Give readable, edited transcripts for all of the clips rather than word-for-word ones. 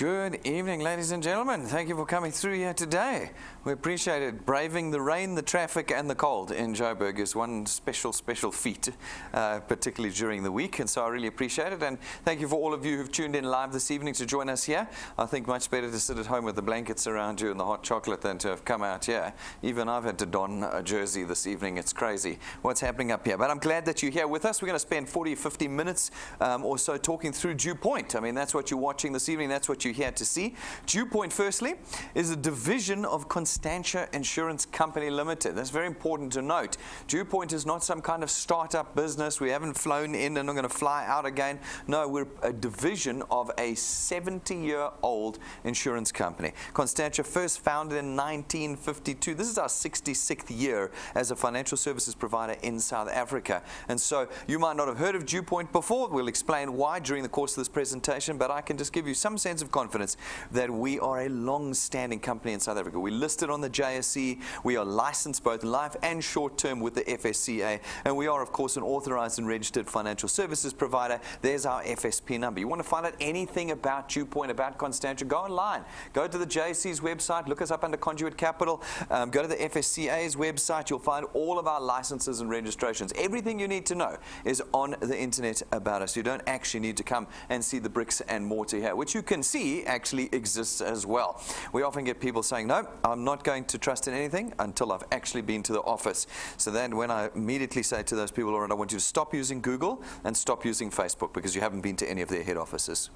Good evening, ladies and gentlemen. Thank you for coming through here today. We appreciate it. Braving the rain, the traffic, and the cold in Joburg is one special feat, particularly during the week, and so I really appreciate it. And thank you for all of you who've tuned in live this evening to join us here. I think much better to sit at home with the blankets around you and the hot chocolate than to have come out here. Even I've had to don a jersey this evening. It's crazy what's happening up here. But I'm glad that you're here with us. We're going to spend 40 or 50 minutes or so talking through DuePoint. I mean, that's what you're watching this evening. That's what you're here to see. DuePoint, firstly, is a division of Constantia Insurance Company Limited. That's very important to note. DuePoint is not some kind of startup business. We haven't flown in and are going to fly out again. No, we're a division of a 70-year-old insurance company. Constantia first founded in 1952. This is our 66th year as a financial services provider in South Africa. And so you might not have heard of DuePoint before. We'll explain why during the course of this presentation, but I can just give you some sense of confidence that we are a long-standing company in South Africa. We're listed on the JSE. We are licensed both life and short-term with the FSCA, and we are, of course, an authorized and registered financial services provider. There's our FSP number. You want to find out anything about DuePoint, about Constantia, go online. Go to the JSE's website. Look us up under Conduit Capital. Go to the FSCA's website. You'll find all of our licenses and registrations. Everything you need to know is on the internet about us. You don't actually need to come and see the bricks and mortar here, which you can see actually exists as well. We often get people saying, no, I'm not going to trust in anything until I've actually been to the office. So then when I immediately say to those people, all right, I want you to stop using Google and stop using Facebook because you haven't been to any of their head offices.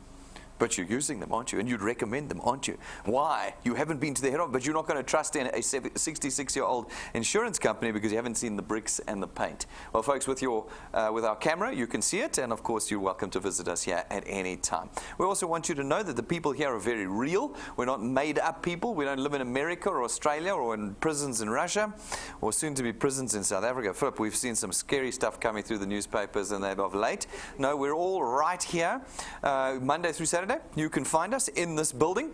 But you're using them, aren't you? And you'd recommend them, aren't you? Why? You haven't been to the head office, but you're not going to trust in a 66-year-old insurance company because you haven't seen the bricks and the paint. Well, folks, with our camera, you can see it, and of course, you're welcome to visit us here at any time. We also want you to know that the people here are very real. We're not made-up people. We don't live in America or Australia or in prisons in Russia or soon-to-be prisons in South Africa. Philip, we've seen some scary stuff coming through the newspapers and that of late. No, we're all right here, Monday through Saturday. You can find us in this building.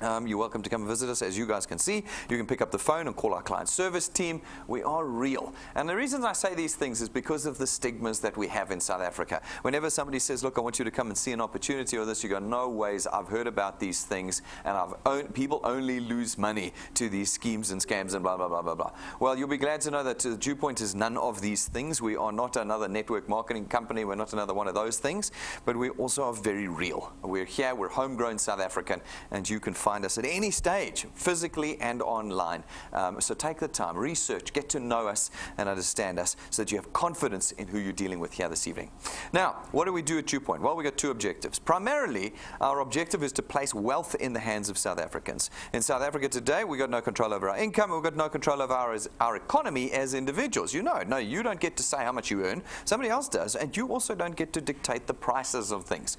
You're welcome to come and visit us. As you guys can see, you can pick up the phone and call our client service team. We are real. And the reason I say these things is because of the stigmas that we have in South Africa. Whenever somebody says, look, I want you to come and see an opportunity or this, you go, no ways, I've heard about these things, and people only lose money to these schemes and scams and blah, blah, blah, blah, blah. Well, you'll be glad to know that DuePoint is none of these things. We are not another network marketing company. We're not another one of those things, but we also are very real. We're here, we're homegrown South African, and you can find us at any stage, physically and online. So take the time, research, get to know us and understand us so that you have confidence in who you're dealing with here this evening. Now, what do we do at DuePoint? Well, we've got two objectives. Primarily, our objective is to place wealth in the hands of South Africans. In South Africa today, we've got no control over our income, we've got no control over our economy as individuals. You know, no, you don't get to say how much you earn, somebody else does, and you also don't get to dictate the prices of things.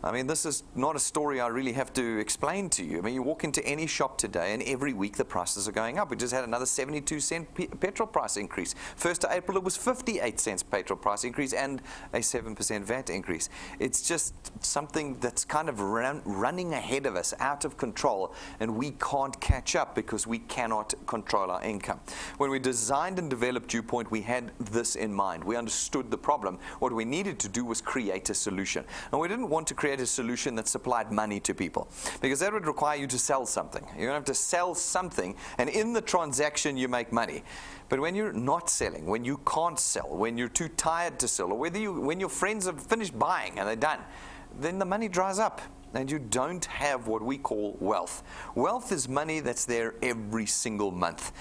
I mean, this is not a story I really have to explain to you. I mean, you walk into any shop today and every week the prices are going up. We just had another 72-cent petrol price increase. 1st of April it was 58 cents petrol price increase and a 7% VAT increase. It's just something that's kind of running ahead of us, out of control, and we can't catch up because we cannot control our income. When we designed and developed DuePoint, we had this in mind. We understood the problem. What we needed to do was create a solution. And we didn't want to create a solution that supplied money to people because that would require you to sell something. You're going to have to sell something, and in the transaction you make money. But when you're not selling, when you can't sell, when you're too tired to sell, or when your friends have finished buying and they're done, then the money dries up and you don't have what we call wealth. Wealth is money that's there every single month,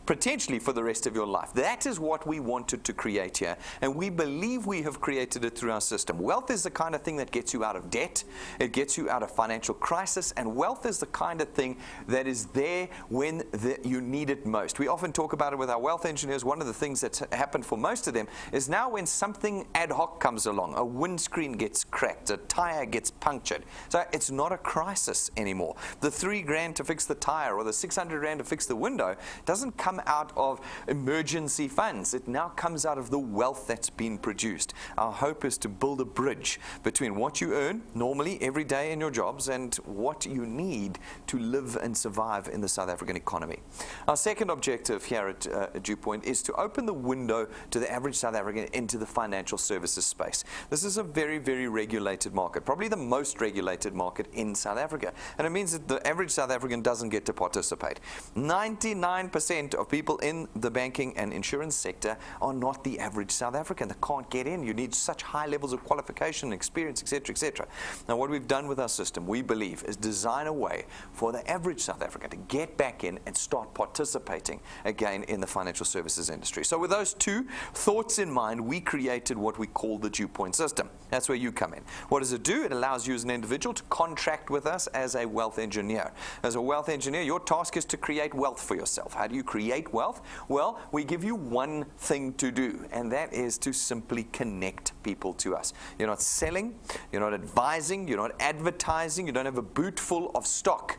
potentially for the rest of your life. That is what we wanted to create here, and we believe we have created it through our system. Wealth is the kind of thing that gets you out of debt, it gets you out of financial crisis, and wealth is the kind of thing that is there when you need it most. We often talk about it with our wealth engineers. One of the things that's happened for most of them is now when something ad hoc comes along, a windscreen gets cracked, a tire gets punctured. So it's not a crisis anymore. The $3 grand to fix the tire or the 600 rand to fix the window doesn't come come out of emergency funds. It now comes out of the wealth that's been produced. Our hope is to build a bridge between what you earn normally every day in your jobs and what you need to live and survive in the South African economy. Our second objective here at DuePoint is to open the window to the average South African into the financial services space. This is a very, very regulated market, probably the most regulated market in South Africa. And it means that the average South African doesn't get to participate. 99% of people in the banking and insurance sector are not the average South African. They can't get in. You need such high levels of qualification, experience, etc., etc. Now, what we've done with our system, we believe, is design a way for the average South African to get back in and start participating again in the financial services industry. So with those two thoughts in mind, we created what we call the DuePoint system. That's where you come in. What does it do? It allows you as an individual to contract with us as a wealth engineer. As a wealth engineer, your task is to create wealth for yourself. How do you create wealth? Well, we give you one thing to do, and that is to simply connect people to us. You're not selling, you're not advising, you're not advertising, you don't have a boot full of stock.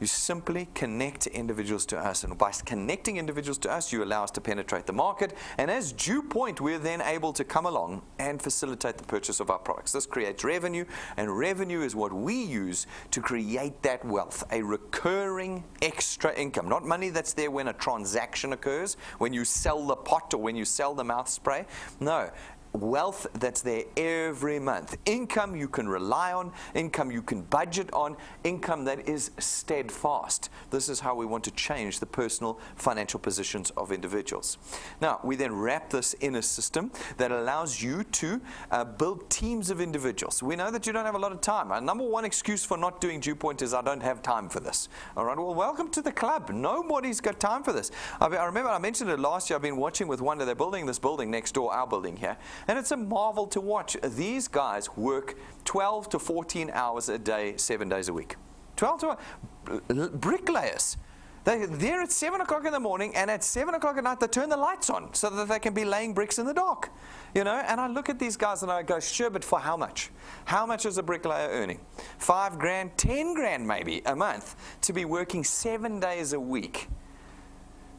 You simply connect individuals to us, and by connecting individuals to us, you allow us to penetrate the market, and as DuePoint, we're then able to come along and facilitate the purchase of our products. This creates revenue, and revenue is what we use to create that wealth, a recurring extra income, not money that's there when a transaction occurs, when you sell the pot or when you sell the mouth spray. No. Wealth that's there every month. Income you can rely on, income you can budget on, income that is steadfast. This is how we want to change the personal financial positions of individuals. Now, we then wrap this in a system that allows you to build teams of individuals. We know that you don't have a lot of time. Our number one excuse for not doing DuePoint is I don't have time for this. All right, well, welcome to the club. Nobody's got time for this. I remember I mentioned it last year. I've been watching with Wonder. They're building this building next door, our building here. And it's a marvel to watch. These guys work 12 to 14 hours a day, 7 days a week. 12 to bricklayers. They're there at 7 o'clock in the morning, and at 7 o'clock at night, they turn the lights on so that they can be laying bricks in the dark. You know, and I look at these guys and I go, sure, but for how much? How much is a bricklayer earning? 5 grand, 10 grand maybe a month to be working 7 days a week.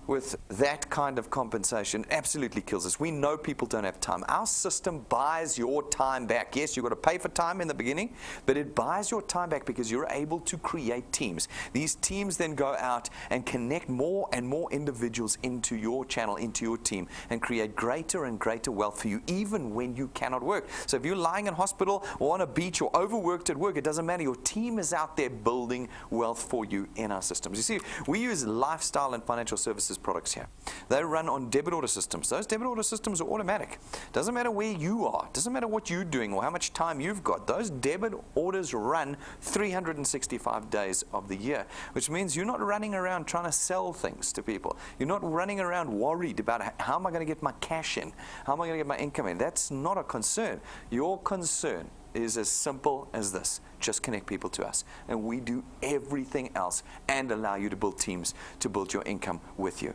With that kind of compensation, absolutely kills us. We know people don't have time. Our system buys your time back. Yes, you've got to pay for time in the beginning, but it buys your time back because you're able to create teams. These teams then go out and connect more and more individuals into your channel, into your team, and create greater and greater wealth for you, even when you cannot work. So if you're lying in hospital or on a beach or overworked at work, it doesn't matter. Your team is out there building wealth for you in our systems. You see, we use lifestyle and financial services products here. They run on debit order systems. Those debit order systems are automatic. Doesn't matter where you are. Doesn't matter what you're doing or how much time you've got. Those debit orders run 365 days of the year, which means you're not running around trying to sell things to people. You're not running around worried about how am I going to get my cash in? How am I going to get my income in? That's not a concern. Your concern is as simple as this. Just connect people to us, and we do everything else and allow you to build teams to build your income with you.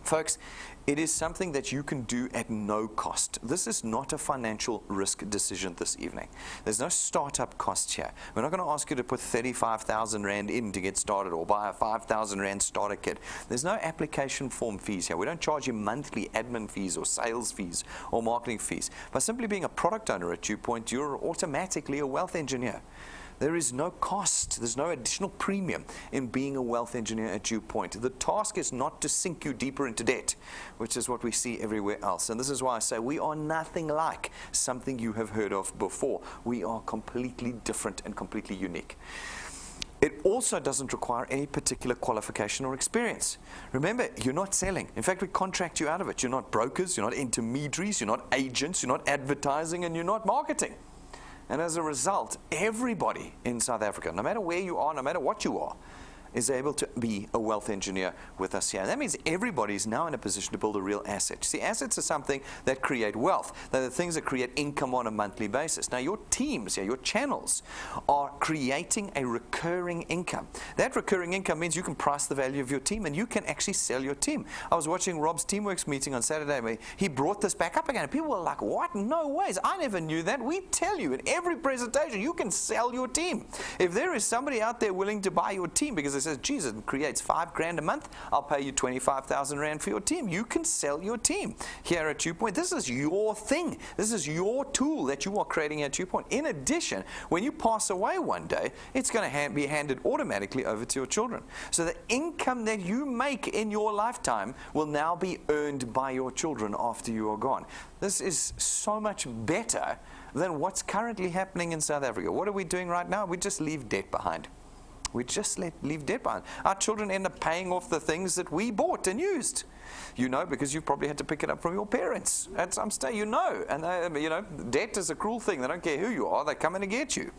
Folks, it is something that you can do at no cost. This is not a financial risk decision this evening. There's no startup costs here. We're not going to ask you to put 35,000 Rand in to get started or buy a 5,000 Rand starter kit. There's no application form fees here. We don't charge you monthly admin fees or sales fees or marketing fees. By simply being a product owner at DuePoint, you're automatically a wealth engineer. There is no cost, there's no additional premium in being a wealth engineer at DuePoint. The task is not to sink you deeper into debt, which is what we see everywhere else. And this is why I say we are nothing like something you have heard of before. We are completely different and completely unique. It also doesn't require any particular qualification or experience. Remember, you're not selling. In fact, we contract you out of it. You're not brokers, you're not intermediaries, you're not agents, you're not advertising, and you're not marketing. And as a result, everybody in South Africa, no matter where you are, no matter what you are, is able to be a wealth engineer with us here. And that means everybody is now in a position to build a real asset. See, assets are something that create wealth. They're the things that create income on a monthly basis. Now, your teams, your channels, are creating a recurring income. That recurring income means you can price the value of your team, and you can actually sell your team. I was watching Rob's Teamworks meeting on Saturday, where he brought this back up again. And people were like, what? No ways. I never knew that. We tell you in every presentation, you can sell your team. If there is somebody out there willing to buy your team because they says, geez, it creates $5,000 a month. I'll pay you 25,000 Rand for your team. You can sell your team here at DuePoint. This is your thing. This is your tool that you are creating at DuePoint. In addition, when you pass away one day, it's going to be handed automatically over to your children. So the income that you make in your lifetime will now be earned by your children after you are gone. This is so much better than what's currently happening in South Africa. What are we doing right now? We just leave debt behind. We just leave debt behind. Our children end up paying off the things that we bought and used. You know, because you probably had to pick it up from your parents at some stage. You know, and you know, debt is a cruel thing. They don't care who you are. They come in to get you.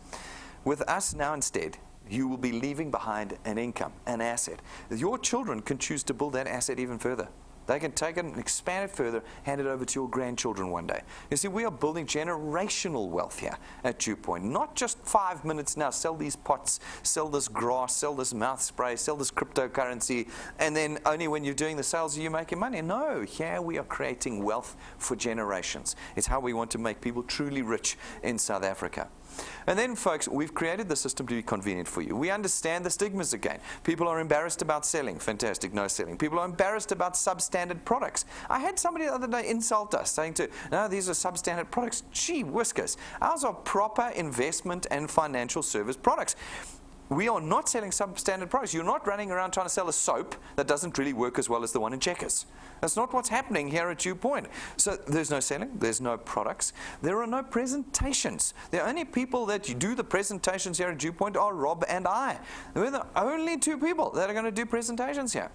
With us now instead, you will be leaving behind an income, an asset. Your children can choose to build that asset even further. They can take it and expand it further, hand it over to your grandchildren one day. You see, we are building generational wealth here at DuePoint. Not just 5 minutes now, sell these pots, sell this grass, sell this mouth spray, sell this cryptocurrency, and then only when you're doing the sales are you making money. No, here we are creating wealth for generations. It's how we want to make people truly rich in South Africa. And then, folks, we've created the system to be convenient for you. We understand the stigmas again. People are embarrassed about selling. Fantastic, no selling. People are embarrassed about substandard products. I had somebody the other day insult us, saying no, these are substandard products. Gee whiskers. Ours are proper investment and financial service products. We are not selling substandard products. You're not running around trying to sell a soap that doesn't really work as well as the one in Checkers. That's not what's happening here at DuePoint. So there's no selling, there's no products, there are no presentations. The only people that do the presentations here at DuePoint are Rob and I. We're the only two people that are going to do presentations here.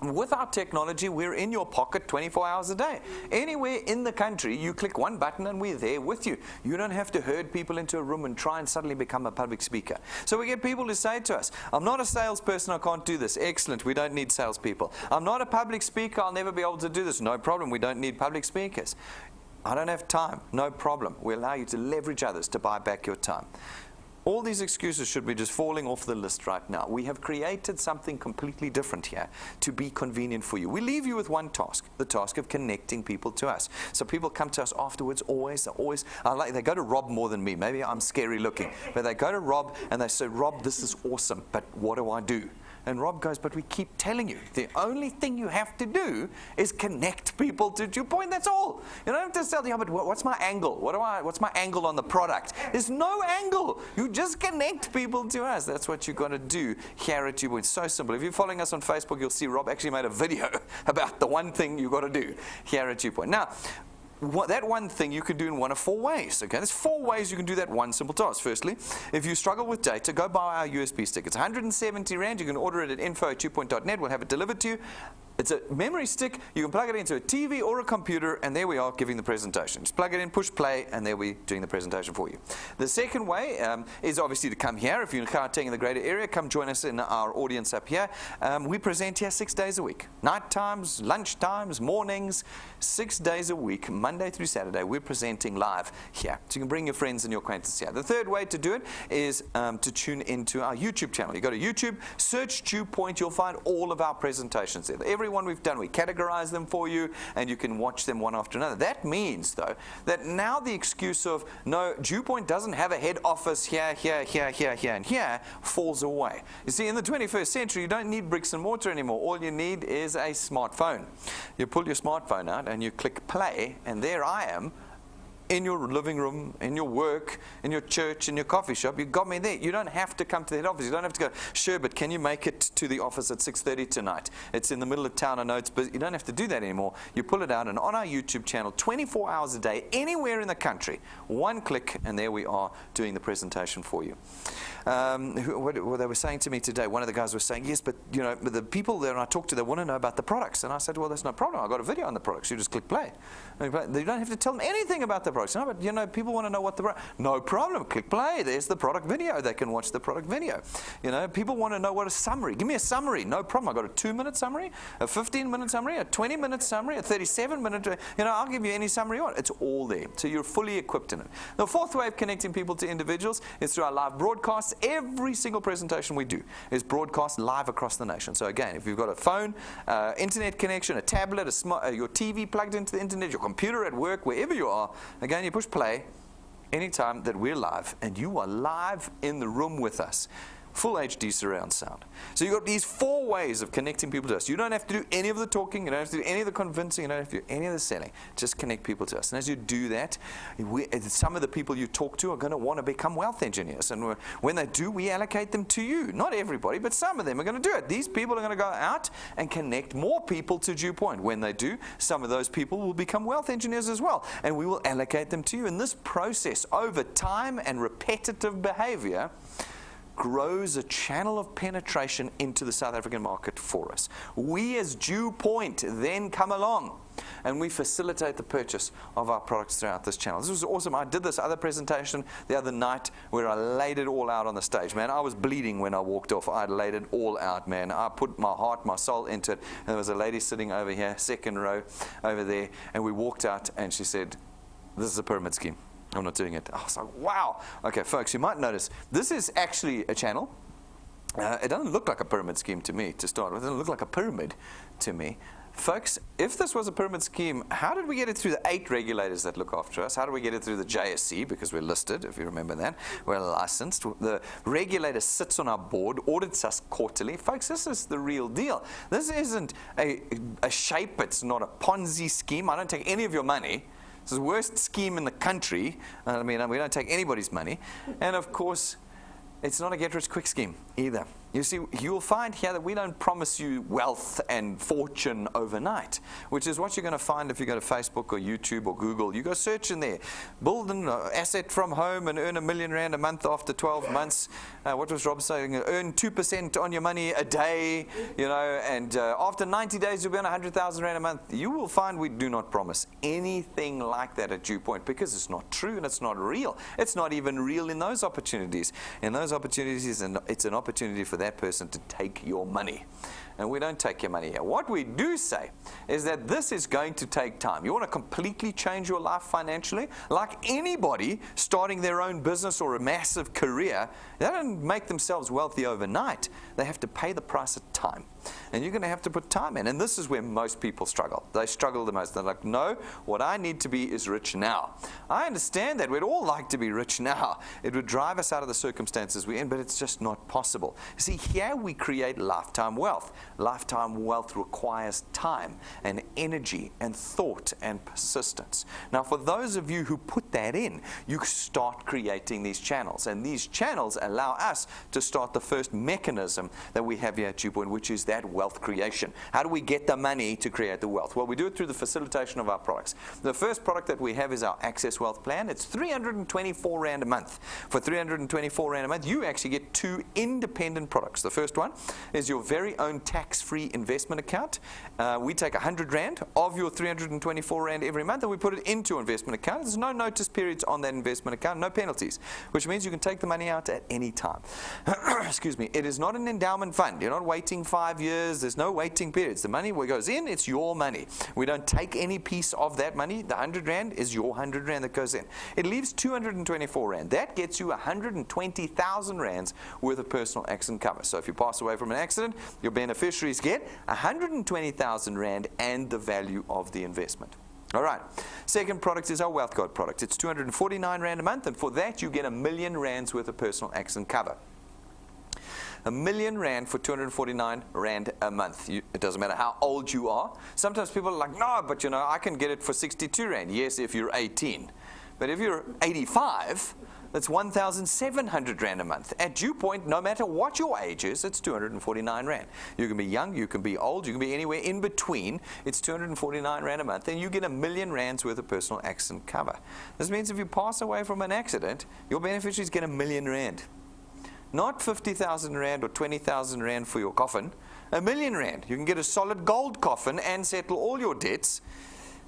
With our technology, we're in your pocket 24 hours a day. Anywhere in the country, you click one button and we're there with you. You don't have to herd people into a room and try and suddenly become a public speaker. So we get people to say to us, I'm not a salesperson, I can't do this. Excellent, we don't need salespeople. I'm not a public speaker, I'll never be able to do this. No problem, we don't need public speakers. I don't have time. No problem. We allow you to leverage others to buy back your time. All these excuses should be just falling off the list right now. We have created something completely different here to be convenient for you. We leave you with one task, the task of connecting people to us. So people come to us afterwards they go to Rob more than me. Maybe I'm scary looking. But they go to Rob and they say, Rob, this is awesome, but what do I do? And Rob goes, but we keep telling you, the only thing you have to do is connect people to DuePoint, that's all. You don't have to tell them, but what's my angle? What's my angle on the product? There's no angle. You just connect people to us. That's what you've got to do here at DuePoint. It's so simple. If you're following us on Facebook, you'll see Rob actually made a video about the one thing you've got to do here at DuePoint. Now, that one thing you can do in one of 4 ways. Okay, there's 4 ways you can do that one simple task. Firstly, if you struggle with data, go buy our USB stick. It's 170 Rand. You can order it at info@duepoint.net. We'll have it delivered to you. It's a memory stick. You can plug it into a TV or a computer, and there we are giving the presentation. Just plug it in, push play, and there we're doing the presentation for you. The second way is obviously to come here. If you're in Gauteng in the greater area, come join us in our audience up here. We present here 6 days a week. Night times, lunch times, mornings, 6 days a week, Monday through Saturday, we're presenting live here. So you can bring your friends and your acquaintances here. The third way to do it is to tune into our YouTube channel. You go to YouTube, search DuePoint, you'll find all of our presentations there. Every one we've done, we categorize them for you, and you can watch them one after another. That means, though, that now the excuse of, no, DuePoint doesn't have a head office here, and here, falls away. You see, in the 21st century, you don't need bricks and mortar anymore. All you need is a smartphone. You pull your smartphone out, and you click play, and there I am, in your living room, in your work, in your church, in your coffee shop. You got me there. You don't have to come to the head office. You don't have to go, sure, but can you make it to the office at 6:30 tonight? It's in the middle of town. I know it's busy. You don't have to do that anymore. You pull it out, and on our YouTube channel, 24 hours a day, anywhere in the country, one click, and there we are doing the presentation for you. What they were saying to me today, one of the guys was saying, yes, but you know, the people there I talk to, they want to know about the products. And I said, well, that's no problem. I've got a video on the products. You just click play. You don't have to tell them anything about the products. No, but you know, people want to know what the product. No problem. Click play. There's the product video. They can watch the product video. You know, people want to know what a summary. Give me a summary. No problem. I've got a 2-minute summary, a 15-minute summary, a 20-minute summary, a 37-minute. You know, I'll give you any summary you want. It's all there. So you're fully equipped in it. The fourth way of connecting people to individuals is through our live broadcasts. Every single presentation we do is broadcast live across the nation. So again, if you've got a phone, internet connection, a tablet, your TV plugged into the internet, your computer at work, wherever you are, again, you push play anytime that we're live, and you are live in the room with us. full HD surround sound. So you've got these 4 ways of connecting people to us. You don't have to do any of the talking, you don't have to do any of the convincing, you don't have to do any of the selling. Just connect people to us. And as you do that, some of the people you talk to are going to want to become wealth engineers. And when they do, we allocate them to you. Not everybody, but some of them are going to do it. These people are going to go out and connect more people to DuePoint. When they do, some of those people will become wealth engineers as well. And we will allocate them to you. And this process, over time and repetitive behavior, grows a channel of penetration into the South African market for us. We as DuePoint then come along and we facilitate the purchase of our products throughout this channel. This was awesome. I did this other presentation the other night where I laid it all out on the stage. Man, I was bleeding when I walked off. I laid it all out, man. I put my heart, my soul into it. And there was a lady sitting over here, second row over there, and we walked out and she said, "This is a pyramid scheme. I'm not doing it." I was like, wow. Okay, folks, you might notice this is actually a channel. It doesn't look like a pyramid scheme to me to start with. It doesn't look like a pyramid to me. Folks, if this was a pyramid scheme, how did we get it through the 8 regulators that look after us? How did we get it through the JSE? Because we're listed, if you remember that. We're licensed. The regulator sits on our board, audits us quarterly. Folks, this is the real deal. This isn't a shape. It's not a Ponzi scheme. I don't take any of your money. It's the worst scheme in the country. I mean, we don't take anybody's money. And of course, it's not a get-rich-quick scheme either. You see, you'll find here that we don't promise you wealth and fortune overnight, which is what you're going to find if you go to Facebook or YouTube or Google. You go search in there, build an asset from home and earn R1 million a month after 12 months. What was Rob saying? Earn 2% on your money a day, you know, and after 90 days you'll be on R100,000 a month. You will find we do not promise anything like that at DuePoint because it's not true and it's not real. It's not even real in those opportunities. In those opportunities, it's an opportunity for that person to take your money. And we don't take your money here. What we do say is that this is going to take time. You want to completely change your life financially? Like anybody starting their own business or a massive career, they don't make themselves wealthy overnight. They have to pay the price of time. And you're going to have to put time in. And this is where most people struggle. They struggle the most. They're like, no, what I need to be is rich now. I understand that. We'd all like to be rich now. It would drive us out of the circumstances we're in, but it's just not possible. See, here we create lifetime wealth. Lifetime wealth requires time and energy and thought and persistence. Now, for those of you who put that in, you start creating these channels. And these channels allow us to start the first mechanism that we have here at DuePoint, which is that wealth creation. How do we get the money to create the wealth? Well, we do it through the facilitation of our products. The first product that we have is our Access Wealth Plan. It's 324 Rand a month. For 324 Rand a month, you actually get 2 independent products. The first one is your very own tax-free investment account. We take 100 Rand of your 324 Rand every month and we put it into an investment account. There's no notice periods on that investment account, no penalties, which means you can take the money out at any time. Excuse me. It is not an endowment fund. You're not waiting 5 years. There's no waiting periods. The money goes in, it's your money. We don't take any piece of that money. The 100 Rand is your 100 Rand that goes in. It leaves 224 Rand. That gets you 120,000 Rands worth of personal accident cover. So if you pass away from an accident, your beneficiaries get 120,000 Rand and the value of the investment. All right. Second product is our Wealth Guard product. It's 249 Rand a month, and for that you get R1 million worth of personal accident cover. R1 million for 249 Rand a month. It doesn't matter how old you are. Sometimes people are like, no, but you know, I can get it for 62 Rand. Yes, if you're 18. But if you're 85, that's 1,700 Rand a month. At DuePoint, no matter what your age is, it's 249 Rand. You can be young, you can be old, you can be anywhere in between. It's 249 Rand a month, and you get R1 million worth of personal accident cover. This means if you pass away from an accident, your beneficiaries get R1 million. Not 50,000 Rand or 20,000 Rand for your coffin, R1 million. You can get a solid gold coffin and settle all your debts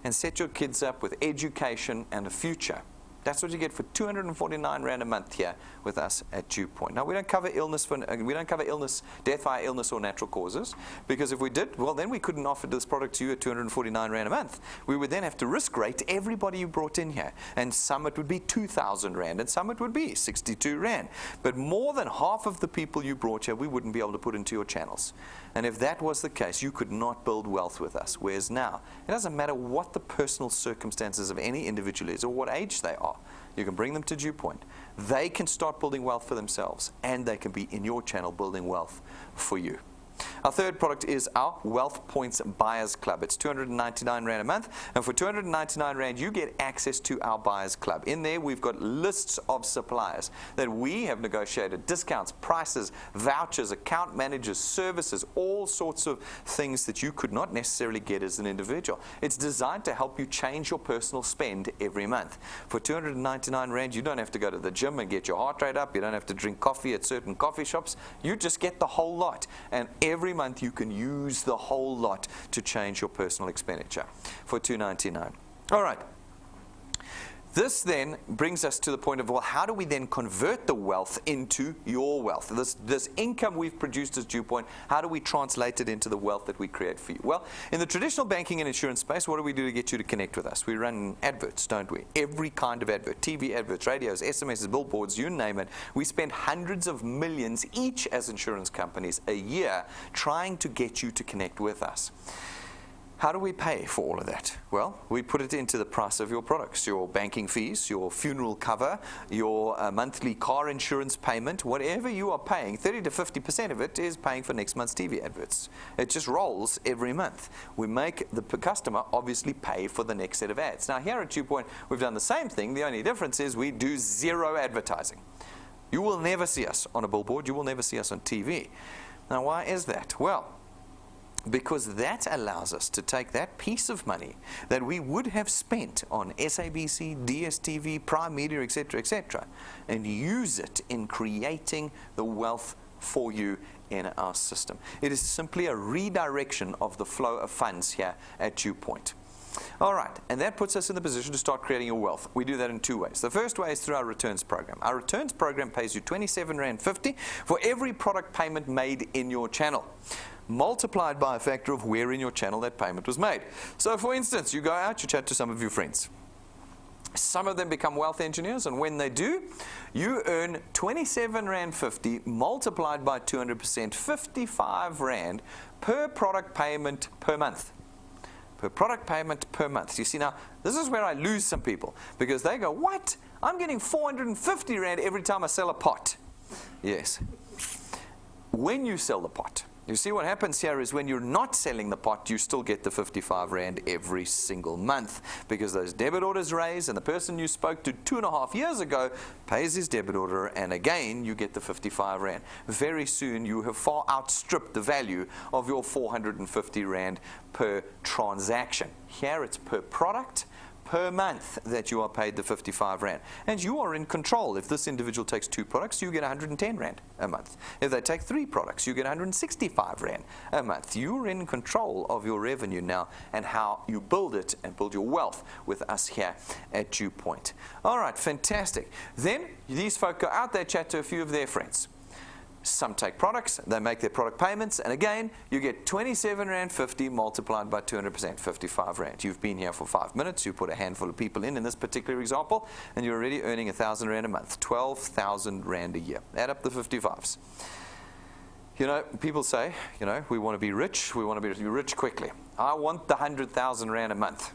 and set your kids up with education and a future. That's what you get for 249 Rand a month here with us at DuePoint. Now, we don't cover death via illness or natural causes, because if we did, well, then we couldn't offer this product to you at 249 Rand a month. We would then have to risk rate everybody you brought in here, and some it would be 2,000 Rand, and some it would be 62 Rand. But more than half of the people you brought here, we wouldn't be able to put into your channels. And if that was the case, you could not build wealth with us. Whereas now, it doesn't matter what the personal circumstances of any individual is or what age they are. are. You can bring them to DuePoint. They can start building wealth for themselves, and they can be in your channel building wealth for you. Our third product is our Wealth Points Buyers Club. It's 299 Rand a month, and for 299 Rand, you get access to our Buyers Club. In there, we've got lists of suppliers that we have negotiated, discounts, prices, vouchers, account managers, services, all sorts of things that you could not necessarily get as an individual. It's designed to help you change your personal spend every month. For 299 Rand, you don't have to go to the gym and get your heart rate up. You don't have to drink coffee at certain coffee shops. You just get the whole lot. And every month you can use the whole lot to change your personal expenditure for $2.99. All right. This then brings us to the point of, well, how do we then convert the wealth into your wealth? This income we've produced as DuePoint, how do we translate it into the wealth that we create for you? Well, in the traditional banking and insurance space, what do we do to get you to connect with us? We run adverts, don't we? Every kind of advert, TV adverts, radios, SMSs, billboards, you name it. We spend hundreds of millions each as insurance companies a year trying to get you to connect with us. How do we pay for all of that? Well, we put it into the price of your products, your banking fees, your funeral cover, your monthly car insurance payment, whatever you are paying, 30 to 50% of it is paying for next month's TV adverts. It just rolls every month. We make the customer obviously pay for the next set of ads. Now here at DuePoint, we've done the same thing. The only difference is we do zero advertising. You will never see us on a billboard. You will never see us on TV. Now why is that? Well, because that allows us to take that piece of money that we would have spent on SABC, DSTV, Prime Media, etc., and use it in creating the wealth for you in our system. It is simply a redirection of the flow of funds here at DuePoint. All right, and that puts us in the position to start creating your wealth. We do that in two ways. The first way is through our returns program. Our returns program pays you £27.50 for every product payment made in your channel, multiplied by a factor of where in your channel that payment was made. So for instance, you go out, you chat to some of your friends. Some of them become wealth engineers, and when they do, you earn £27.50 multiplied by 200%, 55 Rand per product payment per month. Per product payment per month. You see, now, this is where I lose some people, because they go, what? I'm getting 450 Rand every time I sell a pot. Yes. When you sell the pot, you see what happens here is when you're not selling the pot, you still get the 55 Rand every single month, because those debit orders raise, and the person you spoke to 2.5 years ago pays his debit order, and again you get the 55 Rand. Very soon you have far outstripped the value of your 450 Rand per transaction. Here it's per product, per month that you are paid the 55 Rand. And you are in control. If this individual takes 2 products, you get 110 Rand a month. If they take 3 products, you get 165 Rand a month. You're in control of your revenue now and how you build it and build your wealth with us here at DuePoint. All right, fantastic. Then these folk go out, they chat to a few of their friends. Some take products, they make their product payments, and again, you get £27.50 multiplied by 200%, 55 Rand. You've been here for 5 minutes, you put a handful of people in this particular example, and you're already earning 1,000 Rand a month, 12,000 Rand a year. Add up the 55s. You know, people say, you know, we want to be rich, we want to be rich quickly. I want the 100,000 Rand a month.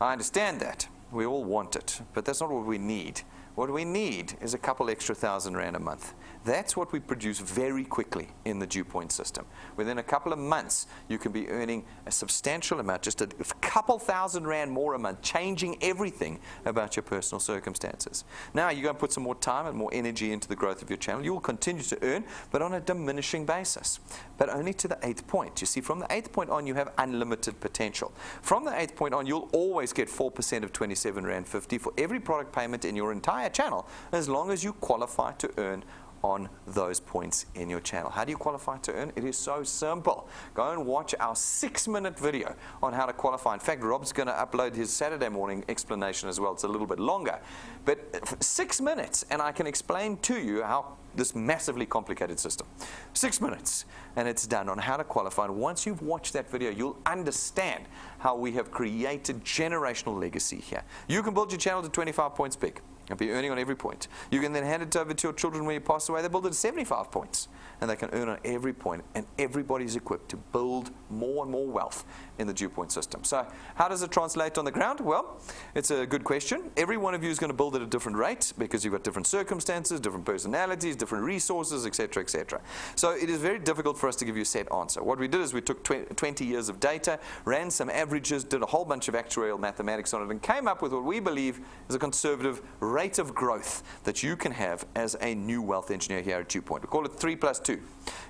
I understand that. We all want it, but that's not what we need. What we need is a couple extra 1,000 Rand a month. That's what we produce very quickly in the DuePoint system. Within a couple of months, you can be earning a substantial amount, just a couple 1,000 Rand more a month, changing everything about your personal circumstances. Now, you're going to put some more time and more energy into the growth of your channel. You will continue to earn, but on a diminishing basis, but only to the 8th point. You see, from the 8th point on, you have unlimited potential. From the 8th point on, you'll always get 4% of 27.50 for every product payment in your entire channel, as long as you qualify to earn on those points in your channel. How do you qualify to earn? It is so simple. Go and watch our 6-minute video on how to qualify. In fact, Rob's going to upload his Saturday morning explanation as well. It's a little bit longer, but 6 minutes, and I can explain to you how this massively complicated system. 6 minutes, and it's done on how to qualify. And once you've watched that video, you'll understand how we have created generational legacy here. You can build your channel to 25 points big. They'll be earning on every point. You can then hand it over to your children when you pass away. They build it at 75 points. And they can earn on every point. And everybody's equipped to build more and more wealth in the DuePoint system. So how does it translate on the ground? Well, it's a good question. Every one of you is going to build at a different rate because you've got different circumstances, different personalities, different resources, etc., etc. So it is very difficult for us to give you a set answer. What we did is we took 20 years of data, ran some averages, did a whole bunch of actuarial mathematics on it, and came up with what we believe is a conservative rate of growth that you can have as a new wealth engineer here at DuePoint. We call it 3 plus 2.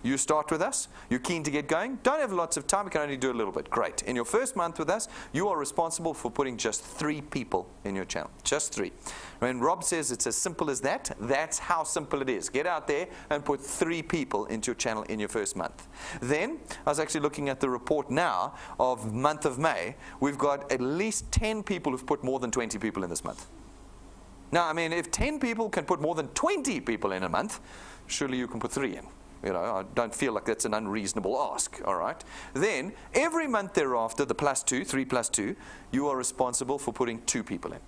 You start with us, you're keen to get going, don't have lots of time, you can only do a little bit. Great. In your first month with us, you are responsible for putting just 3 people in your channel. Just 3. When Rob says it's as simple as that, that's how simple it is. Get out there and put 3 people into your channel in your first month. Then, I was actually looking at the report now of month of May. We've got at least 10 people who've put more than 20 people in this month. Now, I mean, if 10 people can put more than 20 people in a month, surely you can put 3 in. You know, I don't feel like that's an unreasonable ask, all right? Then, every month thereafter, the plus 2, 3 plus 2, you are responsible for putting 2 people in.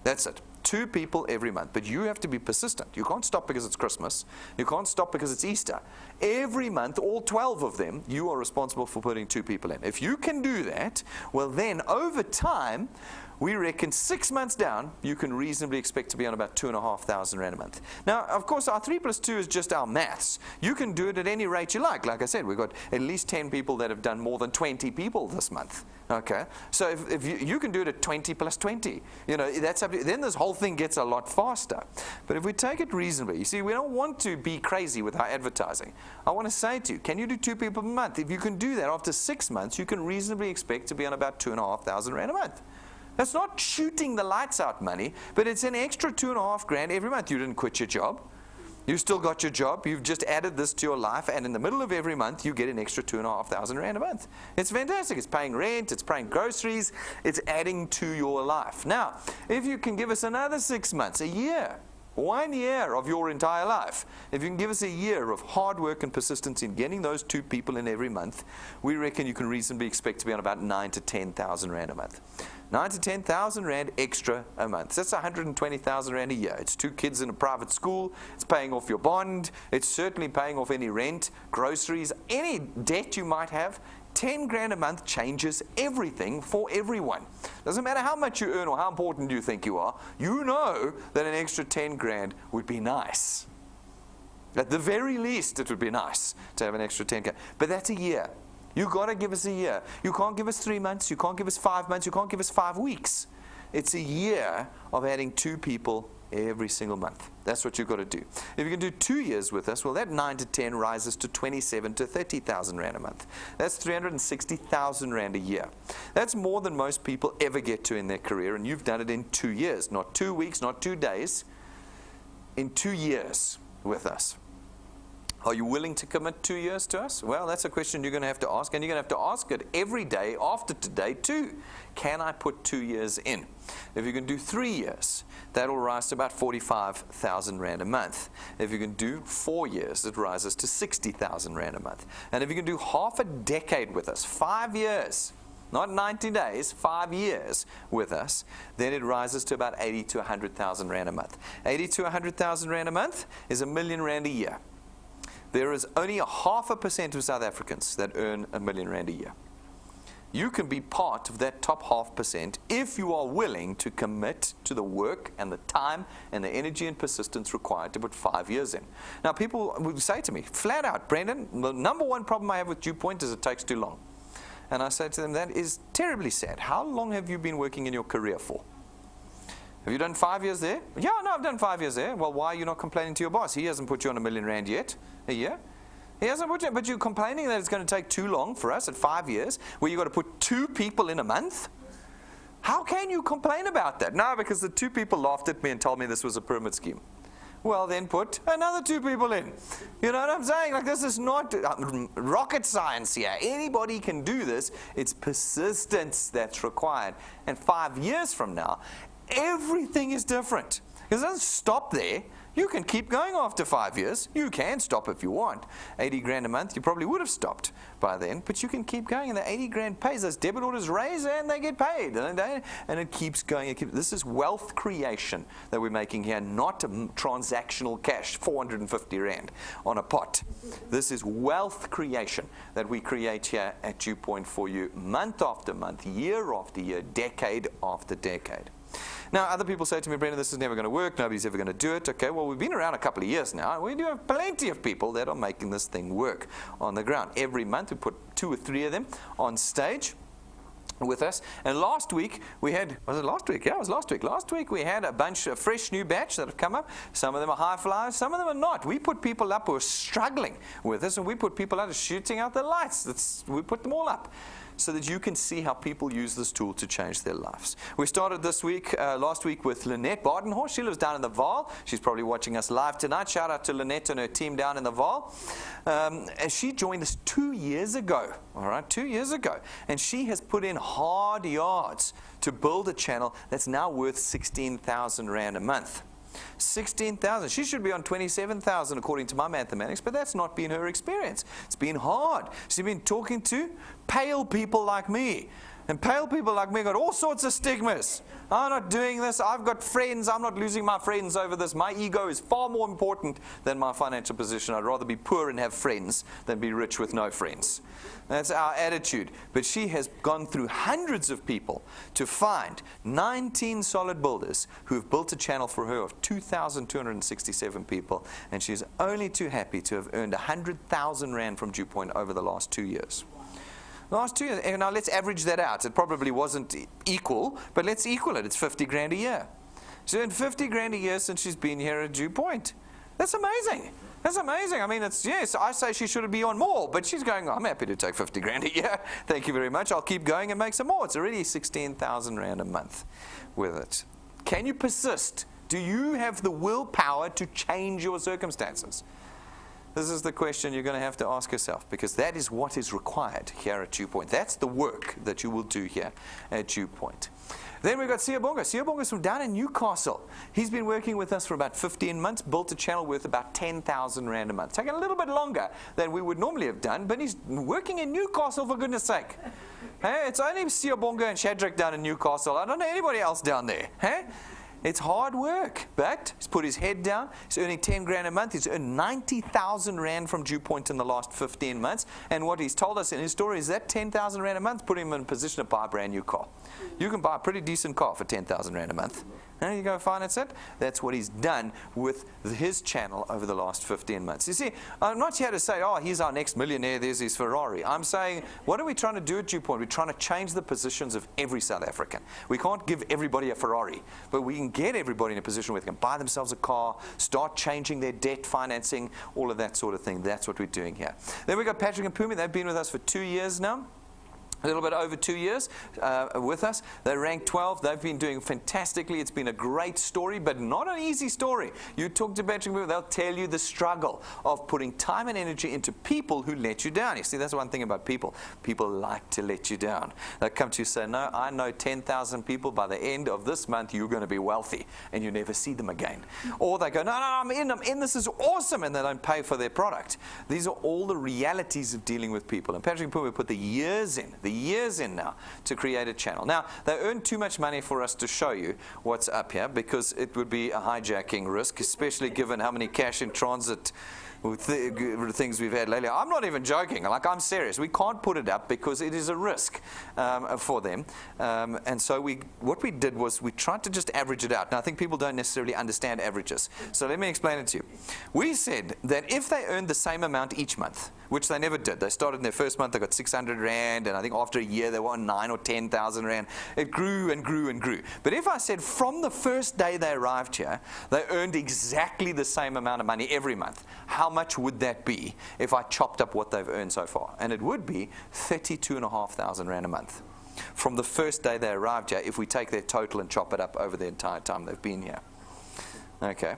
That's it. 2 people every month. But you have to be persistent. You can't stop because it's Christmas. You can't stop because it's Easter. Every month, all 12 of them, you are responsible for putting 2 people in. If you can do that, well then, over time, we reckon 6 months down, you can reasonably expect to be on about 2,500 Rand a month. Now, of course, our 3 plus 2 is just our maths. You can do it at any rate you like. Like I said, we've got at least 10 people that have done more than 20 people this month. Okay? So if you can do it at 20 plus 20, you know, that's up to, then this whole thing gets a lot faster. But if we take it reasonably, you see, we don't want to be crazy with our advertising. I want to say to you, can you do 2 people a month? If you can do that after 6 months, you can reasonably expect to be on about 2,500 Rand a month. That's not shooting the lights out money, but it's an extra 2.5 grand every month. You didn't quit your job. You still got your job. You've just added this to your life, and in the middle of every month, you get an extra 2,500 Rand a month. It's fantastic. It's paying rent. It's paying groceries. It's adding to your life. Now, if you can give us another 6 months, a year, 1 year of your entire life, if you can give us a year of hard work and persistence in getting those 2 people in every month, we reckon you can reasonably expect to be on about 9,000 to 10,000 Rand a month. 9,000 to 10,000 Rand extra a month. That's 120,000 Rand a year. It's 2 kids in a private school. It's paying off your bond. It's certainly paying off any rent, groceries, any debt you might have. 10 grand a month changes everything for everyone. Doesn't matter how much you earn or how important you think you are, you know that an extra 10 grand would be nice. At the very least, it would be nice to have an extra 10 grand. But that's a year. You've got to give us a year. You can't give us 3 months. You can't give us 5 months. You can't give us 5 weeks. It's a year of adding 2 people every single month. That's what you've got to do. If you can do 2 years with us, well, that 9 to 10 rises to 27 to 30,000 Rand a month. That's 360,000 Rand a year. That's more than most people ever get to in their career, and you've done it in 2 years. Not 2 weeks, not 2 days. In 2 years with us. Are you willing to commit 2 years to us? Well, that's a question you're going to have to ask, and you're going to have to ask it every day after today too. Can I put 2 years in? If you can do 3 years, that'll rise to about 45,000 Rand a month. If you can do 4 years, it rises to 60,000 Rand a month. And if you can do half a decade with us, 5 years, not 90 days, 5 years with us, then it rises to about 80 to 100,000 Rand a month. 80 to 100,000 Rand a month is R1,000,000 a year. There is only 0.5% of South Africans that earn R1,000,000 a year. You can be part of that top 0.5% if you are willing to commit to the work and the time and the energy and persistence required to put 5 years in. Now, people would say to me, flat out, Brendan, the number one problem I have with DuePoint is it takes too long. And I say to them, that is terribly sad. How long have you been working in your career for? Have you done 5 years there? Yeah, no, I've done 5 years there. Well, why are you not complaining to your boss? He hasn't put you on R1,000,000 Rand yet, a year. He hasn't put you, but you're complaining that it's going to take too long for us at 5 years, where you've got to put 2 people in a month? How can you complain about that? No, because the 2 people laughed at me and told me this was a pyramid scheme. Well, then put another 2 people in. You know what I'm saying? Like, this is not rocket science here. Anybody can do this. It's persistence that's required. And 5 years from now, everything is different. It doesn't stop there. You can keep going after 5 years. You can stop if you want. 80 grand a month, you probably would have stopped by then, but you can keep going, and the 80 grand pays. Those debit orders raise and they get paid, and it keeps going. This is wealth creation that we're making here, not transactional cash, 450 rand on a pot. This is wealth creation that we create here at DuePoint for you, month after month, year after year, decade after decade. Now, other people say to me, Brendan, this is never going to work. Nobody's ever going to do it. Okay, well, we've been around a couple of years now. We do have plenty of people that are making this thing work on the ground. Every month, we put 2 or 3 of them on stage with us. And last week, we had, was it last week? Yeah, it was last week. Last week, we had a fresh new batch that have come up. Some of them are high flyers, some of them are not. We put people up who are struggling with this, and we put people out who are shooting out the lights. We put them all up, so that you can see how people use this tool to change their lives. We started this week, last week, with Lynette Badenhorst. She lives down in the Vaal. She's probably watching us live tonight. Shout out to Lynette and her team down in the Vaal. And she joined us 2 years ago, all right, 2 years ago. And she has put in hard yards to build a channel that's now worth 16,000 Rand a month. 16,000. She should be on 27,000 according to my mathematics, but that's not been her experience. It's been hard. She's been talking to pale people like me. And pale people like me got all sorts of stigmas. I'm not doing this. I've got friends. I'm not losing my friends over this. My ego is far more important than my financial position. I'd rather be poor and have friends than be rich with no friends. That's our attitude. But she has gone through hundreds of people to find 19 solid builders who've built a channel for her of 2,267 people. And she's only too happy to have earned 100,000 Rand from DuePoint over the last 2 years. Last 2 years. And now let's average that out. It probably wasn't equal, but let's equal it. It's 50 grand a year. She's earned 50 grand a year since she's been here at DuePoint. That's amazing. That's amazing. I mean, it's, yes, I say she should be on more, but she's going, I'm happy to take 50 grand a year. Thank you very much. I'll keep going and make some more. It's already 16,000 Rand a month with it. Can you persist? Do you have the willpower to change your circumstances? This is the question you're going to have to ask yourself, because that is what is required here at DuePoint. That's the work that you will do here at DuePoint. Then we've got Siyabonga. Siyabonga's from down in Newcastle. He's been working with us for about 15 months, built a channel worth about 10,000 Rand a month. Taking a little bit longer than we would normally have done, but he's working in Newcastle, for goodness sake. Hey, it's only Siyabonga and Shadrach down in Newcastle. I don't know anybody else down there. Hey? It's hard work, but he's put his head down. He's earning 10 grand a month. He's earned 90,000 Rand from DuePoint in the last 15 months. And what he's told us in his story is that 10,000 Rand a month put him in a position to buy a brand new car. You can buy a pretty decent car for 10,000 Rand a month. And you go finance it. That's what he's done with his channel over the last 15 months. You see, I'm not here to say, oh, he's our next millionaire, there's his Ferrari. I'm saying, what are we trying to do at DuePoint? We're trying to change the positions of every South African. We can't give everybody a Ferrari, but we can get everybody in a position where they can buy themselves a car, start changing their debt financing, all of that sort of thing. That's what we're doing here. Then we've got Patrick and Pumi. They've been with us for 2 years now. A little bit over 2 years with us. They ranked 12. They've been doing fantastically. It's been a great story, but not an easy story. You talk to Patrick, they'll tell you the struggle of putting time and energy into people who let you down. You see, that's one thing about people. People like to let you down. They come to you and say, no, I know 10,000 people. By the end of this month, you're going to be wealthy, and you never see them again. Or they go, no, I'm in, this is awesome, and they don't pay for their product. These are all the realities of dealing with people. And Patrick and Pumi put the years in now to create a channel. Now, they earn too much money for us to show you what's up here, because it would be a hijacking risk, especially given how many cash in transit things we've had lately. I'm not even joking. Like, I'm serious. We can't put it up because it is a risk for them. And so what we did was we tried to just average it out. Now, I think people don't necessarily understand averages. So let me explain it to you. We said that if they earned the same amount each month, which they never did. They started in their first month, they got 600 Rand, and I think after a year they were on 9 or 10,000 Rand. It grew and grew and grew. But if I said from the first day they arrived here, they earned exactly the same amount of money every month, how much would that be if I chopped up what they've earned so far? And it would be 32,500 Rand a month from the first day they arrived here, if we take their total and chop it up over the entire time they've been here. Okay.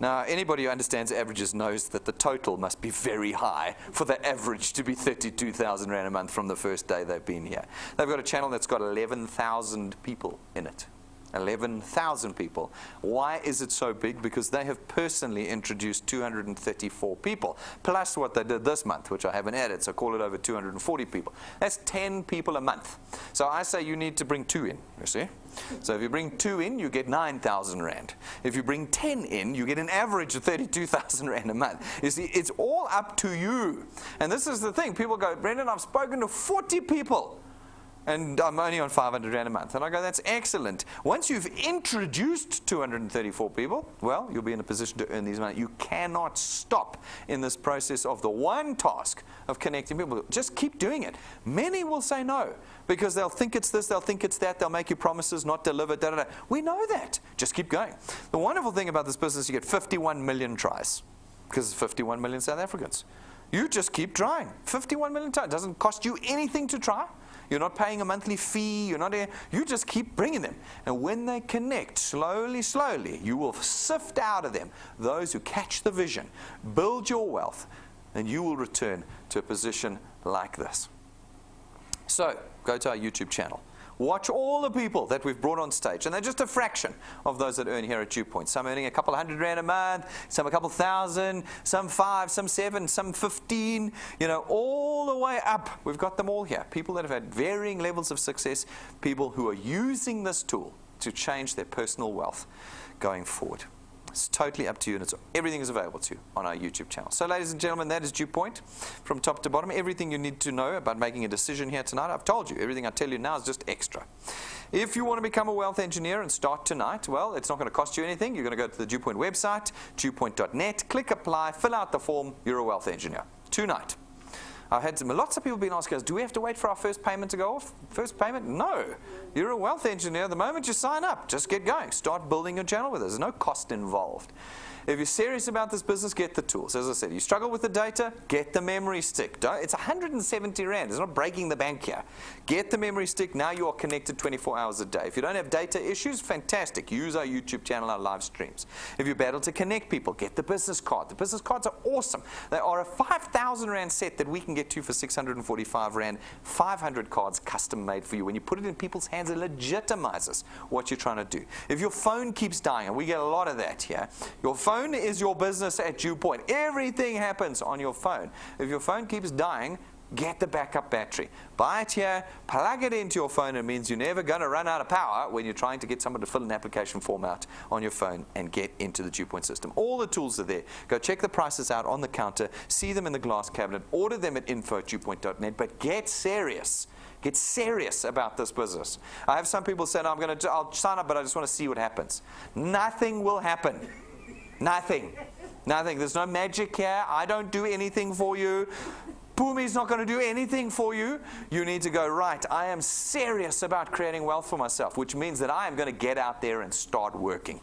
Now, anybody who understands averages knows that the total must be very high for the average to be 32,000 Rand a month from the first day they've been here. They've got a channel that's got 11,000 people in it. 11,000 people. Why is it so big? Because they have personally introduced 234 people, plus what they did this month, which I haven't added, so call it over 240 people. That's 10 people a month. So I say you need to bring 2 in, you see? So if you bring 2 in, you get 9,000 Rand. If you bring 10 in, you get an average of 32,000 Rand a month. You see, it's all up to you. And this is the thing. People go, Brendan, I've spoken to 40 people, and I'm only on 500 Rand a month. And I go, that's excellent. Once you've introduced 234 people, well, you'll be in a position to earn these money. You cannot stop in this process of the one task of connecting people. Just keep doing it. Many will say no, because they'll think it's this, they'll think it's that, they'll make you promises, not deliver, da, da, da. We know that. Just keep going. The wonderful thing about this business, you get 51 million tries, because it's 51 million South Africans. You just keep trying. 51 million tries. It doesn't cost you anything to try. You're not paying a monthly fee. You just keep bringing them. And when they connect, slowly, slowly, you will sift out of them those who catch the vision, build your wealth, and you will return to a position like this. So, go to our YouTube channel. Watch all the people that we've brought on stage, and they're just a fraction of those that earn here at DuePoint. Some earning a couple hundred Rand a month, some a couple thousand, some 5, some 7, some 15, all the way up. We've got them all here. People that have had varying levels of success, people who are using this tool to change their personal wealth going forward. It's totally up to you, and everything is available to you on our YouTube channel. So, ladies and gentlemen, that is DuePoint from top to bottom. Everything you need to know about making a decision here tonight, I've told you. Everything I tell you now is just extra. If you want to become a wealth engineer and start tonight, well, it's not going to cost you anything. You're going to go to the DuePoint website, DuePoint.net, click apply, fill out the form. You're a wealth engineer tonight. I've had lots of people been asking us, do we have to wait for our first payment to go off? First payment? No. You're a wealth engineer. The moment you sign up, just get going. Start building your channel with us. There's no cost involved. If you're serious about this business, get the tools. As I said, you struggle with the data, get the memory stick. It's 170 Rand. It's not breaking the bank here. Get the memory stick. Now you are connected 24 hours a day. If you don't have data issues, fantastic. Use our YouTube channel, our live streams. If you battle to connect people, get the business card. The business cards are awesome. They are a 5,000 Rand set that we can get to for 645 Rand. 500 cards custom made for you. When you put it in people's hands, it legitimizes what you're trying to do. If your phone keeps dying, and we get a lot of that here, your phone is your business at DuePoint. Everything happens on your phone. If your phone keeps dying, get the backup battery. Buy it here, plug it into your phone. It means you're never going to run out of power when you're trying to get someone to fill an application form out on your phone and get into the DuePoint system. All the tools are there. Go check the prices out on the counter, see them in the glass cabinet, order them at info@DuePoint.net, but get serious. Get serious about this business. I have some people saying, I'll sign up, but I just want to see what happens. Nothing will happen. Nothing. Nothing. There's no magic here. I don't do anything for you. Boomi's not going to do anything for you. You need to go, right, I am serious about creating wealth for myself, which means that I am going to get out there and start working.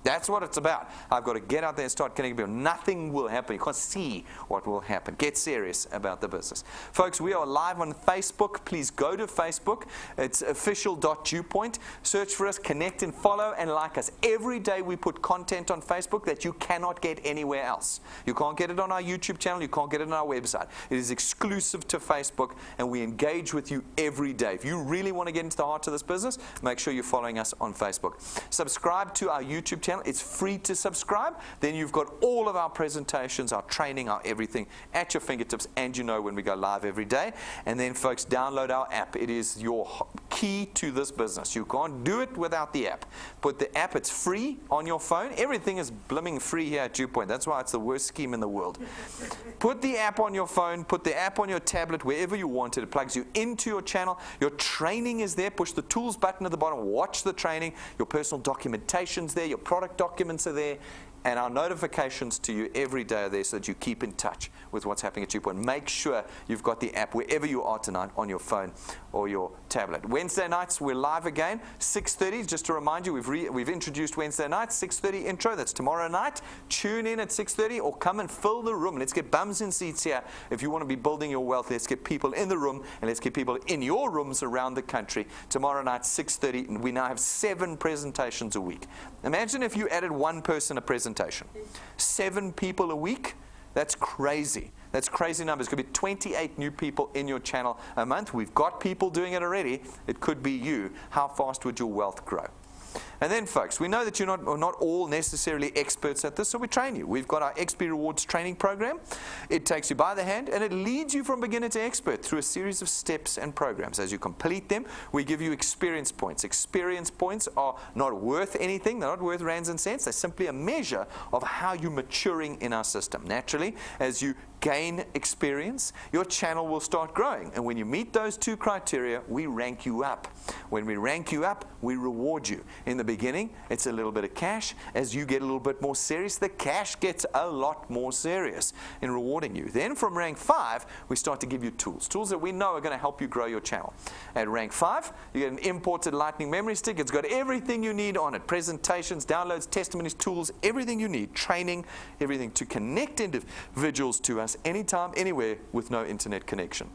That's what it's about. I've got to get out there and start connecting people. Nothing will happen. You can't see what will happen. Get serious about the business. Folks, we are live on Facebook. Please go to Facebook. It's official.DuePoint. Search for us, connect and follow and like us. Every day we put content on Facebook that you cannot get anywhere else. You can't get it on our YouTube channel. You can't get it on our website. It is exclusive to Facebook, and we engage with you every day. If you really want to get into the heart of this business, make sure you're following us on Facebook. Subscribe to our YouTube channel. It's free to subscribe. Then you've got all of our presentations, our training, our everything at your fingertips, and you know when we go live every day. And then, folks, download our app. It is your key to this business. You can't do it without the app. Put the app, it's free on your phone. Everything is blimming free here at DuePoint. That's why it's the worst scheme in the world. Put the app on your phone, put the app on your tablet, wherever you want it. It plugs you into your channel. Your training is there. Push the tools button at the bottom. Watch the training. Your personal documentation's there. Your product documents are there. And our notifications to you every day are there so that you keep in touch with what's happening at DuePoint. Make sure you've got the app wherever you are tonight on your phone or your tablet. Wednesday nights, we're live again, 6:30. Just to remind you, we've introduced Wednesday nights, 6:30 intro. That's tomorrow night. Tune in at 6:30 or come and fill the room. Let's get bums in seats here. If you want to be building your wealth, let's get people in the room, and let's get people in your rooms around the country. Tomorrow night, 6:30, and we now have 7 presentations a week. Imagine if you added one person a presentation. 7 people a week. That's crazy. That's crazy numbers. It could be 28 new people in your channel a month. We've got people doing it already. It could be you. How fast would your wealth grow? And then, folks, we know that you're not all necessarily experts at this, so we train you. We've got our XP Rewards training program. It takes you by the hand, and it leads you from beginner to expert through a series of steps and programs. As you complete them, we give you experience points. Experience points are not worth anything. They're not worth rands and cents. They're simply a measure of how you're maturing in our system. Naturally, as you gain experience, your channel will start growing. And when you meet those two criteria, we rank you up. When we rank you up, we reward you. In the beginning, it's a little bit of cash. As you get a little bit more serious, the cash gets a lot more serious in rewarding you. Then from rank 5, we start to give you tools that we know are going to help you grow your channel. At rank 5, you get an imported Lightning memory stick. It's got everything you need on it: presentations, downloads, testimonies, tools, everything you need, training, everything to connect individuals to us anytime, anywhere, with no internet connection.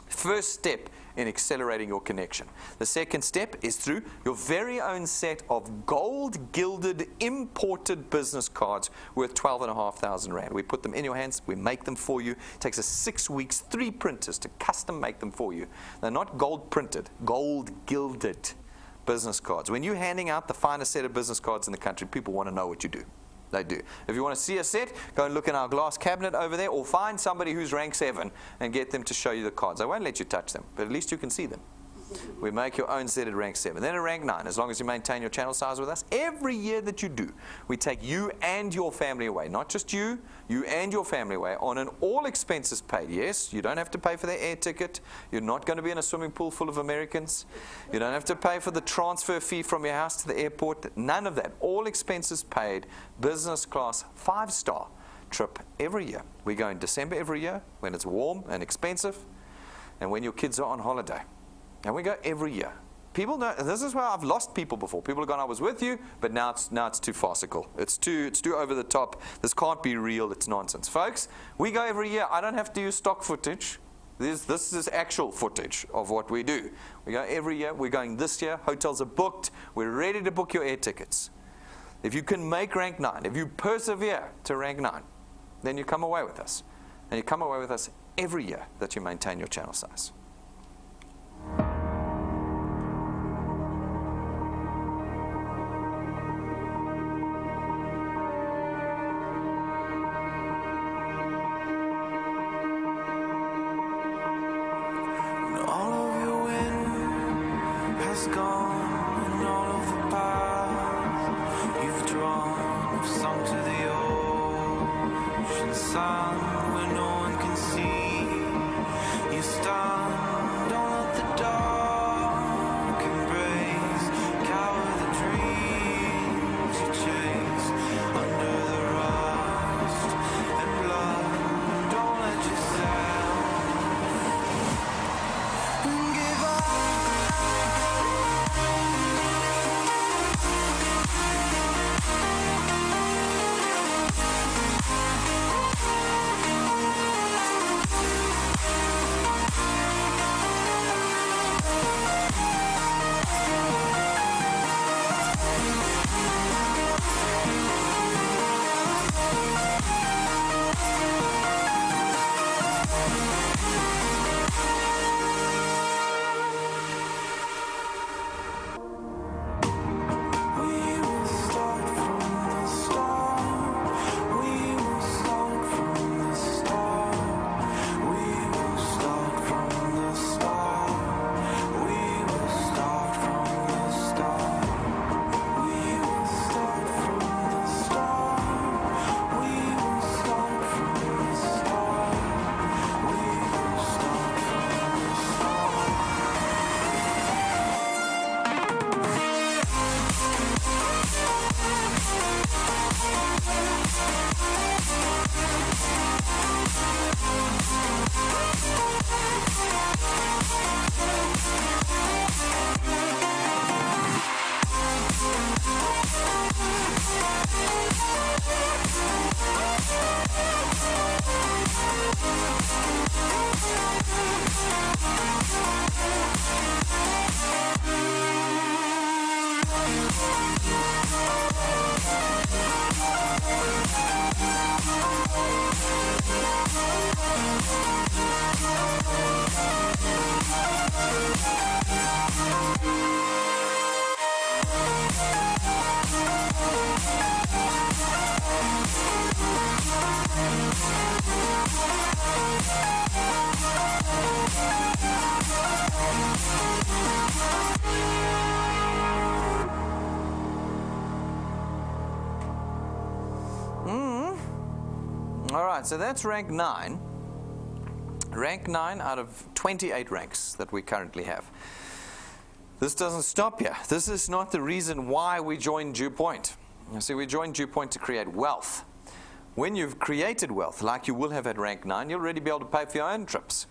First step in accelerating your connection. The second step is through your very own set of gold gilded imported business cards worth 12,500 Rand. We put them in your hands, we make them for you. It takes us 6 weeks, 3 printers to custom make them for you. They're not gold printed, gold gilded business cards. When you're handing out the finest set of business cards in the country, people want to know what you do. They do. If you want to see a set, go and look in our glass cabinet over there, or find somebody who's rank 7 and get them to show you the cards. I won't let you touch them, but at least you can see them. We make your own set at rank 7. Then at rank 9, as long as you maintain your channel size with us, every year that you do, we take you and your family away. Not just you and your family away on an all expenses paid. Yes, you don't have to pay for their air ticket. You're not going to be in a swimming pool full of Americans. You don't have to pay for the transfer fee from your house to the airport. None of that. All expenses paid, business class, 5-star trip every year. We go in December every year when it's warm and expensive, and when your kids are on holiday. And we go every year. People know, this is where I've lost people before. People have gone, I was with you, but now it's too farcical. It's too over the top. This can't be real. It's nonsense. Folks, we go every year. I don't have to use stock footage. This is actual footage of what we do. We go every year. We're going this year. Hotels are booked. We're ready to book your air tickets. If you can make rank 9, if you persevere to rank 9, then you come away with us. And you come away with us every year that you maintain your channel size. Gone and all of the paths you've drawn have sunk to the ocean sun where no one can see. You stand on at the dark embrace, cower the dreams you chase under the rust and blood. Don't let yourself give up. right, so that's rank 9. Rank 9 out of 28 ranks that we currently have. This doesn't stop here. This is not the reason why we joined DuePoint. You see, we joined DuePoint to create wealth. When you've created wealth, like you will have at rank 9, you'll already be able to pay for your own trips.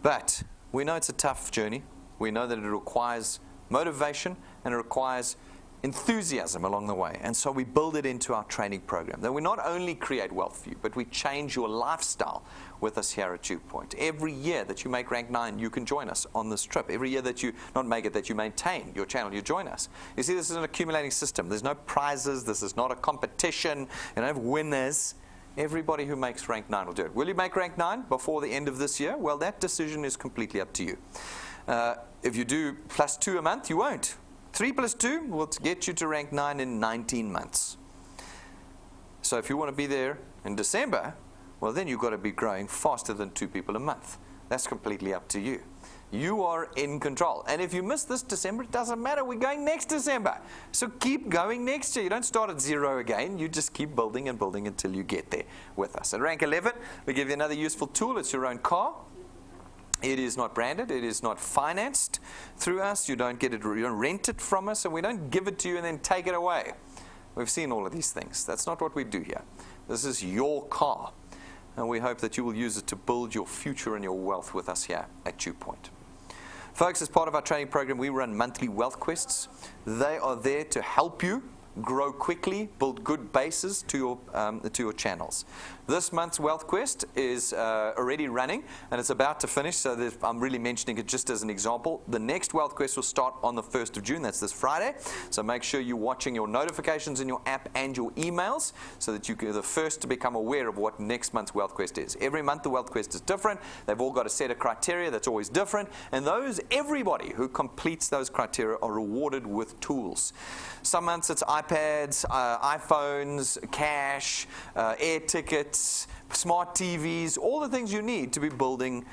But we know it's a tough journey. We know that it requires motivation and it requires enthusiasm along the way. And so we build it into our training program. That we not only create wealth for you, but we change your lifestyle with us here at DuePoint. Every year that you make rank 9, you can join us on this trip. Every year that you not make it, that you maintain your channel, you join us. You see, this is an accumulating system. There's no prizes. This is not a competition. You don't have winners. Everybody who makes rank 9 will do it. Will you make rank 9 before the end of this year? Well, that decision is completely up to you. If you do +2 a month, you won't. 3 + 2 will get you to rank 9 in 19 months. So if you want to be there in December, well, then you've got to be growing faster than 2 people a month. That's completely up to you. You are in control. And if you miss this December, it doesn't matter. We're going next December. So keep going next year. You don't start at 0 again. You just keep building and building until you get there with us. At rank 11, we give you another useful tool. It's your own car. It is not branded. It is not financed through us. You don't get it. You don't rent it from us, and we don't give it to you and then take it away. We've seen all of these things. That's not what we do here. This is your car, and we hope that you will use it to build your future and your wealth with us here at DuePoint. Folks, as part of our training program, we run monthly wealth quests. They are there to help you grow quickly, build good bases to your channels. This month's Wealth Quest is already running, and it's about to finish, so I'm really mentioning it just as an example. The next Wealth Quest will start on the 1st of June. That's this Friday. So make sure you're watching your notifications in your app and your emails so that you're the first to become aware of what next month's Wealth Quest is. Every month the Wealth Quest is different. They've all got a set of criteria that's always different, and everybody who completes those criteria are rewarded with tools. Some months it's iPads, iPhones, cash, air tickets, smart TVs, all the things you need to be building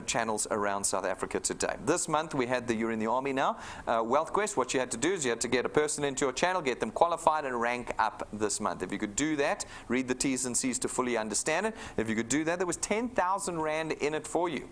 channels around South Africa today. This month we had the You're in the Army Now Wealth Quest. What you had to do is you had to get a person into your channel, get them qualified, and rank up this month. If you could do that, read the T's and C's to fully understand it. If you could do that, there was 10,000 Rand in it for you.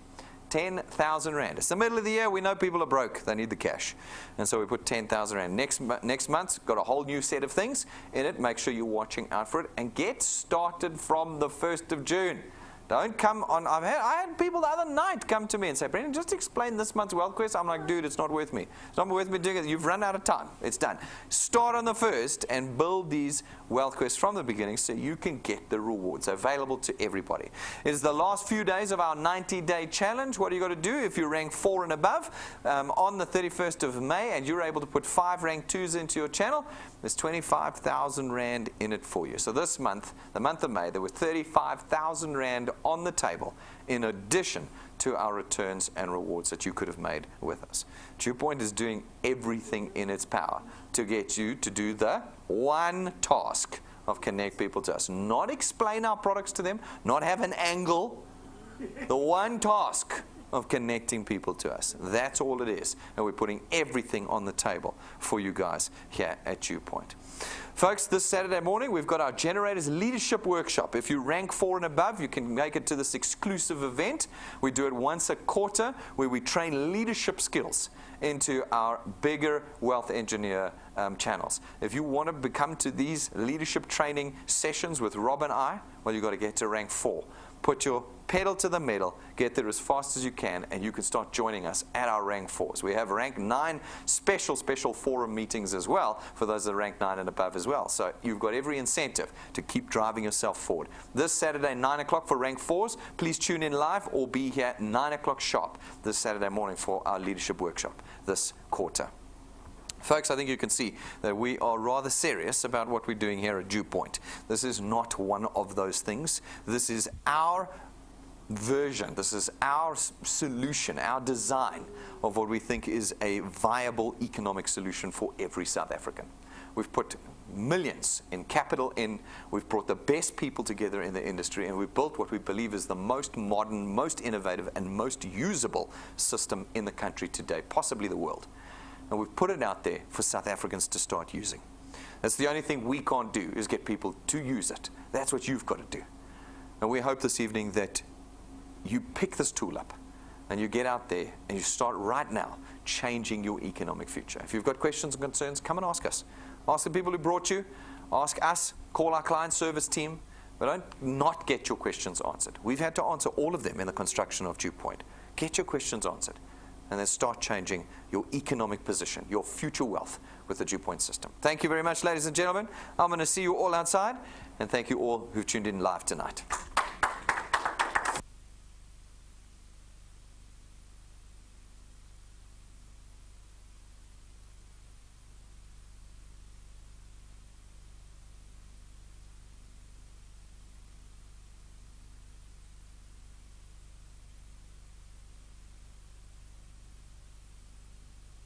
10,000 Rand. It's the middle of the year. We know people are broke. They need the cash. And so we put 10,000 Rand. Next month's got a whole new set of things in it. Make sure you're watching out for it. And get started from the 1st of June. Don't come on. I had people the other night come to me and say, Brendan, just explain this month's Wealth Quest. I'm like, dude, it's not worth me. It's not worth me doing it. You've run out of time. It's done. Start on the 1st and build these Wealth Quests from the beginning so you can get the rewards available to everybody. It is the last few days of our 90-day challenge. What do you got to do if you rank 4 and above on the 31st of May and you're able to put 5 rank 2s into your channel? There's 25,000 Rand in it for you. So this month, the month of May, there was 35,000 Rand on the table in addition to our returns and rewards that you could have made with us. DuePoint is doing everything in its power to get you to do the one task of connect people to us. Not explain our products to them, not have an angle. The one task of connecting people to us. That's all it is. And we're putting everything on the table for you guys here at DuePoint. Folks, this Saturday morning, we've got our Generators Leadership Workshop. If you rank 4 and above, you can make it to this exclusive event. We do it once a quarter where we train leadership skills into our bigger Wealth Engineer channels. If you want to come to these leadership training sessions with Rob and I, well, you've got to get to rank 4. Put your pedal to the metal, get there as fast as you can, and you can start joining us at our rank 4s. We have rank 9 special forum meetings as well for those that are rank 9 and above as well. So you've got every incentive to keep driving yourself forward. This Saturday, 9 o'clock for rank 4s. Please tune in live or be here at 9 o'clock sharp this Saturday morning for our leadership workshop this quarter. Folks, I think you can see that we are rather serious about what we're doing here at DuePoint. This is not one of those things. This is our version. This is our solution, our design of what we think is a viable economic solution for every South African. We've put millions in capital in. We've brought the best people together in the industry, and we've built what we believe is the most modern, most innovative, and most usable system in the country today, possibly the world. And we've put it out there for South Africans to start using. That's the only thing we can't do, is get people to use it. That's what you've got to do. And we hope this evening that you pick this tool up and you get out there and you start right now changing your economic future. If you've got questions and concerns, come and ask us. Ask the people who brought you. Ask us. Call our client service team. But don't not get your questions answered. We've had to answer all of them in the construction of DuePoint. Get your questions answered. And then start changing your economic position, your future wealth with the DuePoint system. Thank you very much, ladies and gentlemen. I'm going to see you all outside. And thank you all who've tuned in live tonight.